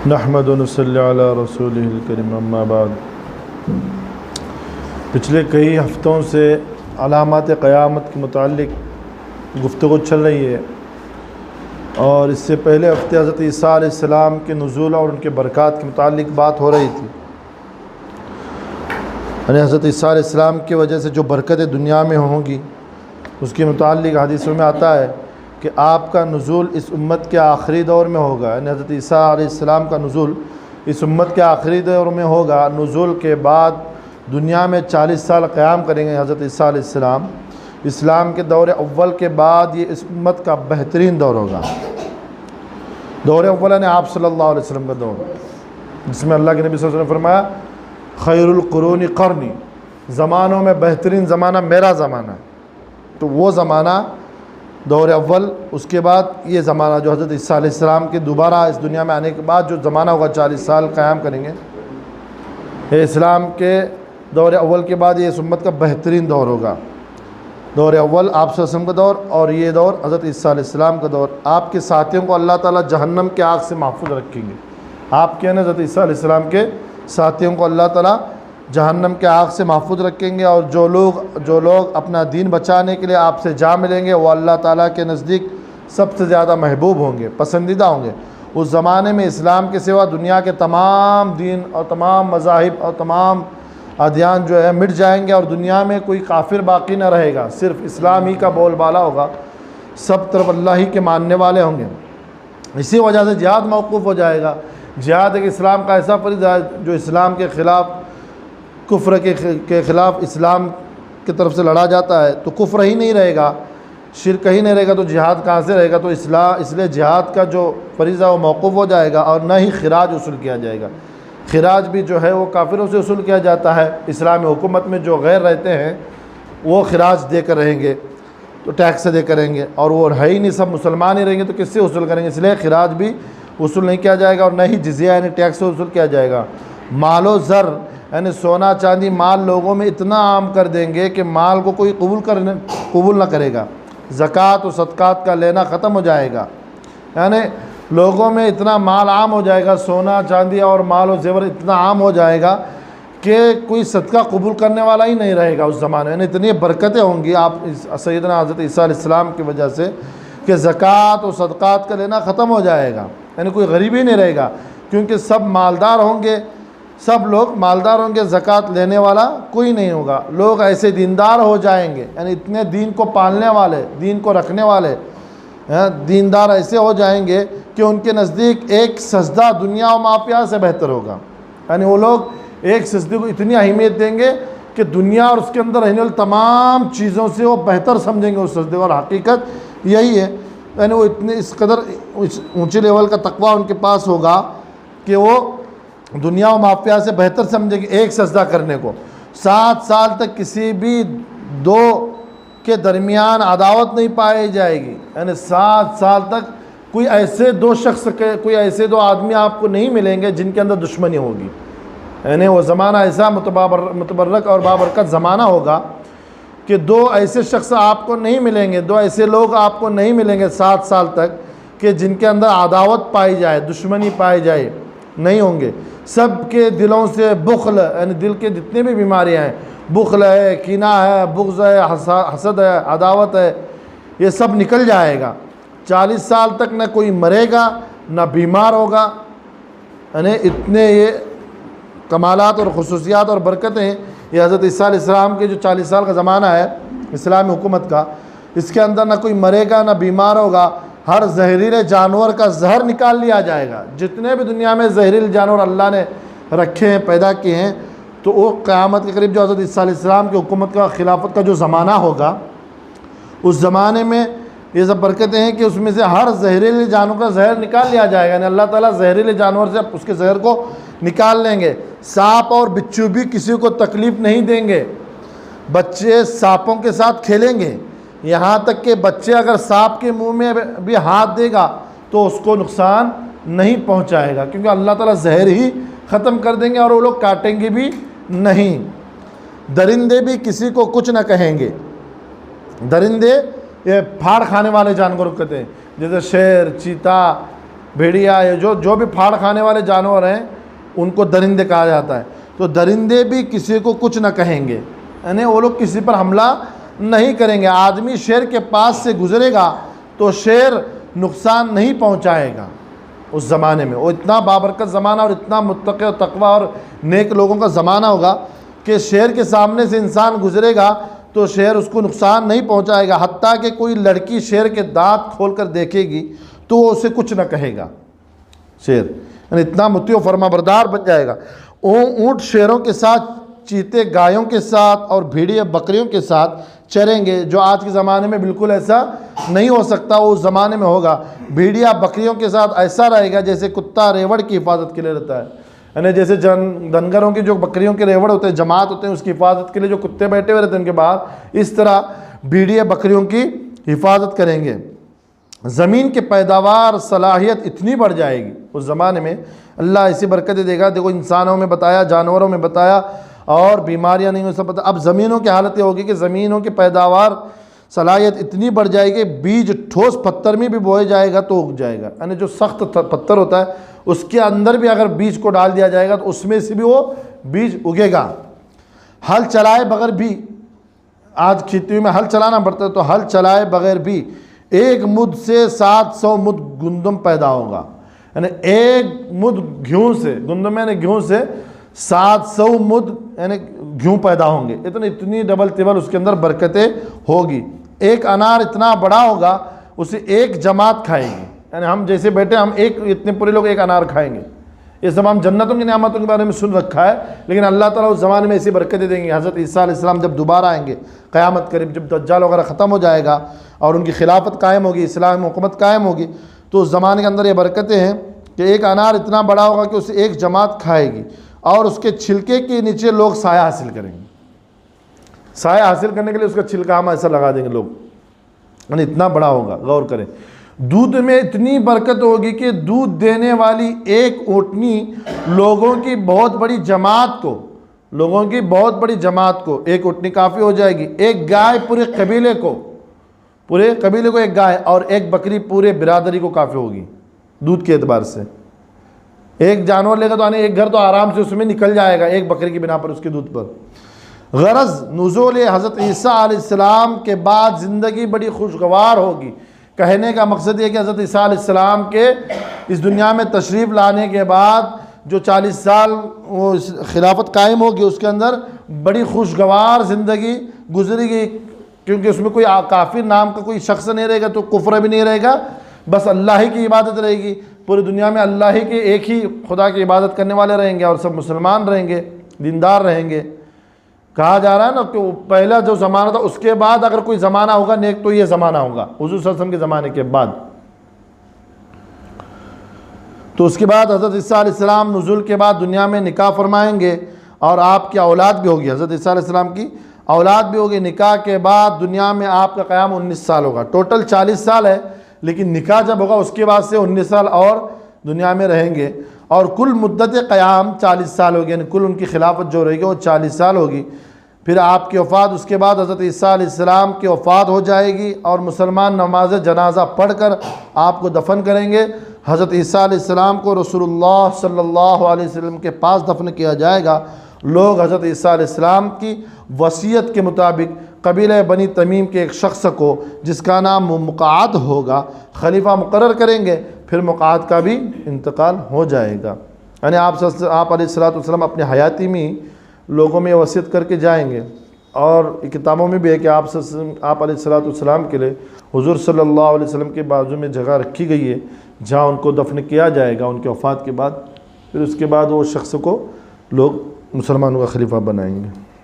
نحمد و نصلی علی رسولہ الکریم اما بعد۔ پچھلے کئی ہفتوں سے علامات قیامت کے متعلق گفتگو چل رہی ہے، اور اس سے پہلے ہفتے حضرت عیسیٰ علیہ السلام کے نزول اور ان کے برکات کے متعلق بات ہو رہی تھی۔ یعنی حضرت عیسیٰ علیہ السلام کی وجہ سے جو برکتیں دنیا میں ہوں گی، اس کے متعلق حدیثوں میں آتا ہے کہ آپ کا نزول اس امت کے آخری دور میں ہوگا۔ یعنی حضرت عیسیٰ علیہ السلام کا نزول اس امت کے آخری دور میں ہوگا۔ نزول کے بعد دنیا میں 40 سال قیام کریں گے حضرت عیسیٰ علیہ السلام۔ اسلام کے دور اول کے بعد یہ اس امت کا بہترین دور ہوگا۔ دور اول یعنی آپ صلی اللہ علیہ وسلم کا دور، جس میں اللہ کے نبی صلی اللہ علیہ وسلم نے فرمایا خیر القرون قرنی، زمانوں میں بہترین زمانہ میرا زمانہ۔ تو وہ زمانہ دور اول، اس کے بعد یہ زمانہ جو حضرت عیسیٰ علیہ السلام کے دوبارہ اس دنیا میں آنے کے بعد جو زمانہ ہوگا 40 سال قیام کریں گے، یہ اسلام کے دور اول کے بعد یہ اس امت کا بہترین دور ہوگا۔ دور اول آپ صلی اللہ علیہ وسلم کا دور، اور یہ دور حضرت عیسیٰ علیہ السلام کا دور۔ آپ کے ساتھیوں کو اللہ تعالیٰ جہنم کے آگ سے محفوظ رکھیں گے۔ آپ کے حضرت عیسیٰ علیہ السلام کے ساتھیوں کو اللہ تعالیٰ جہنم کے آگ سے محفوظ رکھیں گے، اور جو لوگ اپنا دین بچانے کے لیے آپ سے جا ملیں گے وہ اللہ تعالیٰ کے نزدیک سب سے زیادہ محبوب ہوں گے، پسندیدہ ہوں گے۔ اس زمانے میں اسلام کے سوا دنیا کے تمام دین اور تمام مذاہب اور تمام ادیان جو ہے مٹ جائیں گے، اور دنیا میں کوئی کافر باقی نہ رہے گا، صرف اسلام ہی کا بول بالا ہوگا، سب طرف اللہ ہی کے ماننے والے ہوں گے۔ اسی وجہ سے جہاد موقوف ہو جائے گا۔ جہاد ایک اسلام کا ایسا فریضہ ہے جو اسلام کے خلاف، کفر کے خلاف اسلام کی طرف سے لڑا جاتا ہے، تو کفر ہی نہیں رہے گا، شرک ہی نہیں رہے گا، تو جہاد کہاں سے رہے گا؟ تو اس لیے جہاد کا جو فریضہ وہ موقوف ہو جائے گا، اور نہ ہی خراج وصول کیا جائے گا۔ خراج بھی جو ہے وہ کافروں سے وصول کیا جاتا ہے۔ اسلامی حکومت میں جو غیر رہتے ہیں وہ خراج دے کر رہیں گے، تو ٹیکس دے کر رہیں گے، اور وہ ہے ہی نہیں، سب مسلمان ہی رہیں گے، تو کس سے وصول کریں گے؟ اس لیے خراج بھی وصول نہیں کیا جائے گا، اور نہ ہی جزیہ یعنی ٹیکس وصول کیا جائے گا۔ مال و زر یعنی سونا چاندی مال لوگوں میں اتنا عام کر دیں گے کہ مال کو کوئی قبول نہ کرے گا۔ زکوٰۃ و صدقات کا لینا ختم ہو جائے گا، یعنی لوگوں میں اتنا مال عام ہو جائے گا، سونا چاندی اور مال و زیور اتنا عام ہو جائے گا کہ کوئی صدقہ قبول کرنے والا ہی نہیں رہے گا اس زمانے میں۔ یعنی اتنی برکتیں ہوں گی آپ سیدنا حضرت عیسیٰ علیہ السلام کی وجہ سے کہ زکوٰۃ و صدقات کا لینا ختم ہو جائے گا، یعنی کوئی غریب ہی نہیں رہے گا، کیونکہ سب مالدار ہوں گے، سب لوگ مالدار ہوں گے، زکوٰۃ لینے والا کوئی نہیں ہوگا۔ لوگ ایسے دیندار ہو جائیں گے، یعنی اتنے دین کو پالنے والے، دین کو رکھنے والے دیندار ایسے ہو جائیں گے کہ ان کے نزدیک ایک سجدہ دنیا و مافیا سے بہتر ہوگا۔ یعنی وہ لوگ ایک سجدے کو اتنی اہمیت دیں گے کہ دنیا اور اس کے اندر رہنے والی تمام چیزوں سے وہ بہتر سمجھیں گے اس سجدے کو، اور حقیقت یہی ہے۔ یعنی وہ اتنے اس قدر اونچے لیول کا تقویٰ ان کے پاس ہوگا کہ وہ دنیا و مافیا سے بہتر سمجھیں گے ایک سجدہ کرنے کو۔ 7 سال تک کسی بھی دو کے درمیان عداوت نہیں پائی جائے گی، یعنی 7 سال تک کوئی ایسے دو آدمی آپ کو نہیں ملیں گے جن کے اندر دشمنی ہوگی۔ یعنی وہ زمانہ ایسا متبرک اور بابرکت زمانہ ہوگا کہ دو ایسے شخص آپ کو نہیں ملیں گے، دو ایسے لوگ آپ کو نہیں ملیں گے 7 سال تک کہ جن کے اندر عداوت پائی جائے، دشمنی پائی جائے، نہیں ہوں گے۔ سب کے دلوں سے بخل، یعنی دل کے جتنے بھی بیماریاں ہیں، بخل ہے، کینہ ہے، بغض ہے، حسد ہے، عداوت ہے، یہ سب نکل جائے گا۔ 40 سال تک نہ کوئی مرے گا نہ بیمار ہوگا۔ یعنی اتنے یہ کمالات اور خصوصیات اور برکتیں ہیں یہ حضرت عیسیٰ علیہ السلام کے جو 40 سال کا زمانہ ہے اسلامی حکومت کا، اس کے اندر نہ کوئی مرے گا نہ بیمار ہوگا۔ ہر زہریلے جانور کا زہر نکال لیا جائے گا۔ جتنے بھی دنیا میں زہریلے جانور اللہ نے رکھے ہیں، پیدا کیے ہیں، تو وہ قیامت کے قریب جو حضرت عیسیٰ علیہ السلام کی حکومت کا، خلافت کا جو زمانہ ہوگا، اس زمانے میں یہ سب برکتیں ہیں کہ اس میں سے ہر زہریلے جانور کا زہر نکال لیا جائے گا۔ یعنی اللہ تعالیٰ زہریلے جانور سے اس کے زہر کو نکال لیں گے۔ سانپ اور بچھو بھی کسی کو تکلیف نہیں دیں گے۔ بچے سانپوں کے ساتھ کھیلیں گے، یہاں تک کہ بچے اگر سانپ کے منہ میں بھی ہاتھ دے گا تو اس کو نقصان نہیں پہنچائے گا، کیونکہ اللہ تعالیٰ زہر ہی ختم کر دیں گے، اور وہ لوگ کاٹیں گے بھی نہیں۔ درندے بھی کسی کو کچھ نہ کہیں گے۔ درندے یہ پھاڑ کھانے والے جانور کہتے ہیں، جیسے شیر، چیتا، بھیڑیا ہے، جو بھی پھاڑ کھانے والے جانور ہیں ان کو درندے کہا جاتا ہے. تو درندے بھی کسی کو کچھ نہ کہیں گے، یعنی وہ لوگ کسی پر حملہ نہیں کریں گے. آدمی شیر کے پاس سے گزرے گا تو شیر نقصان نہیں پہنچائے گا. اس زمانے میں وہ اتنا بابرکت زمانہ اور اتنا متقی و تقوی اور نیک لوگوں کا زمانہ ہوگا کہ شیر کے سامنے سے انسان گزرے گا تو شیر اس کو نقصان نہیں پہنچائے گا. حتیٰ کہ کوئی لڑکی شیر کے دانت کھول کر دیکھے گی تو وہ اسے کچھ نہ کہے گا. شیر یعنی اتنا مطیع و فرما بردار بن جائے گا. اونٹ شیروں کے ساتھ، چیتے گایوں کے ساتھ اور بھیڑیا بکریوں کے ساتھ چریں گے، جو آج کے زمانے میں بالکل ایسا نہیں ہو سکتا. وہ اس زمانے میں ہوگا. بھیڑیا بکریوں کے ساتھ ایسا رہے گا جیسے کتا ریوڑ کی حفاظت کے لیے رہتا ہے، یعنی جیسے دنگروں کی جو بکریوں کے ریوڑ ہوتے ہیں، جماعت ہوتے ہیں، اس کی حفاظت کے لیے جو کتے بیٹھے ہوئے رہتے ہیں ان کے باہر، اس طرح بھیڑیا بکریوں کی حفاظت کریں گے. زمین کی پیداوار صلاحیت اتنی بڑھ جائے گی اس زمانے میں، اللہ ایسی برکتیں دے گا. دیکھو انسانوں میں بتایا، جانوروں میں بتایا، اور بیماریاں نہیں ہو سب پتہ. اب زمینوں کی حالت یہ ہوگی کہ زمینوں کی پیداوار صلاحیت اتنی بڑھ جائے گی، بیج ٹھوس پتھر میں بھی بوئے جائے گا تو اگ جائے گا. یعنی جو سخت پتھر ہوتا ہے اس کے اندر بھی اگر بیج کو ڈال دیا جائے گا تو اس میں سے بھی وہ بیج اگے گا. ہل چلائے بغیر بھی، آج کھیتی میں ہل چلانا پڑتا ہے، تو ہل چلائے بغیر بھی ایک مد سے 700 مد گندم پیدا ہوگا. یعنی ایک مد گھیوں سے، گندم یعنی گھیوں سے 700 مد یعنی گھیوں پیدا ہوں گے. اتنی ڈبل ٹیبل اس کے اندر برکتیں ہوگی. ایک انار اتنا بڑا ہوگا اسے ایک جماعت کھائے گی. یعنی ہم جیسے بیٹھے ہم اتنے پورے لوگ ایک انار کھائیں گے. یہ سب ہم جنتوں کی نعمتوں کے بارے میں سن رکھا ہے، لیکن اللہ تعالیٰ اس زمانے میں ایسی برکتیں دیں گے. حضرت عیسیٰ علیہ السلام جب دوبارہ آئیں گے قیامت قریب، جب دجال وغیرہ ختم ہو جائے گا اور ان کی خلافت قائم ہوگی، اسلام حکومت قائم ہوگی، تو اس زمانے کے اندر یہ برکتیں ہیں کہ ایک انار اتنا بڑا ہوگا کہ اسے ایک جماعت کھائے گی، اور اس کے چھلکے کے نیچے لوگ سایہ حاصل کریں گے. سایہ حاصل کرنے کے لیے اس کا چھلکا ہم ایسا لگا دیں گے لوگ، یعنی اتنا بڑا ہوگا. غور کریں. دودھ میں اتنی برکت ہوگی کہ دودھ دینے والی ایک اونٹنی لوگوں کی بہت بڑی جماعت کو ایک اونٹنی کافی ہو جائے گی. ایک گائے پورے قبیلے کو ایک گائے، اور ایک بکری پورے برادری کو کافی ہوگی دودھ کے اعتبار سے. ایک جانور لے گا تو ایک گھر تو آرام سے اس میں نکل جائے گا ایک بکری کی بنا پر، اس کے دودھ پر. غرض نزول حضرت عیسیٰ علیہ السلام کے بعد زندگی بڑی خوشگوار ہوگی. کہنے کا مقصد یہ کہ حضرت عیسیٰ علیہ السلام کے اس دنیا میں تشریف لانے کے بعد جو 40 سال وہ خلافت قائم ہوگی، اس کے اندر بڑی خوشگوار زندگی گزرے گی، کیونکہ اس میں کوئی کافر نام کا کوئی شخص نہیں رہے گا، تو کفر بھی نہیں رہے گا، بس اللہ ہی کی عبادت رہے گی. پوری دنیا میں اللہ ہی کے ایک ہی خدا کی عبادت کرنے والے رہیں گے، اور سب مسلمان رہیں گے، دیندار رہیں گے. کہا جا رہا ہے نا کہ پہلا جو زمانہ تھا اس کے بعد اگر کوئی زمانہ ہوگا نیک تو یہ زمانہ ہوگا، حضور صلی اللہ علیہ وسلم کے زمانے کے بعد. تو اس کے بعد حضرت عیسیٰ علیہ السلام نزول کے بعد دنیا میں نکاح فرمائیں گے، اور آپ کی اولاد بھی ہوگی. حضرت عیسیٰ علیہ السلام کی اولاد بھی ہوگی. نکاح کے بعد دنیا میں آپ کا قیام 19 سال ہوگا. ٹوٹل 40 سال ہے، لیکن نکاح جب ہوگا اس کے بعد سے 19 سال اور دنیا میں رہیں گے، اور کل مدت قیام 40 سال ہوگی. یعنی کل ان کی خلافت جو رہے گی وہ 40 سال ہوگی. پھر آپ کی وفات، اس کے بعد حضرت عیسیٰ علیہ السلام کی وفات ہو جائے گی، اور مسلمان نماز جنازہ پڑھ کر آپ کو دفن کریں گے. حضرت عیسیٰ علیہ السلام کو رسول اللہ صلی اللہ علیہ وسلم کے پاس دفن کیا جائے گا. لوگ حضرت عیسیٰ علیہ السلام کی وصیت کے مطابق قبیلہ بنی تمیم کے ایک شخص کو، جس کا نام مقعد ہوگا، خلیفہ مقرر کریں گے. پھر مقعد کا بھی انتقال ہو جائے گا. یعنی آپ علیہ السلام اپنے حیاتی میں لوگوں میں وصیت کر کے جائیں گے، اور کتابوں میں بھی ہے کہ آپ علیہ السلام کے لیے حضور صلی اللہ علیہ وسلم کے بازو میں جگہ رکھی گئی ہے جہاں ان کو دفن کیا جائے گا ان کے وفات کے بعد. پھر اس کے بعد وہ شخص کو لوگ مسلمانوں کا خلیفہ بنائیں گے.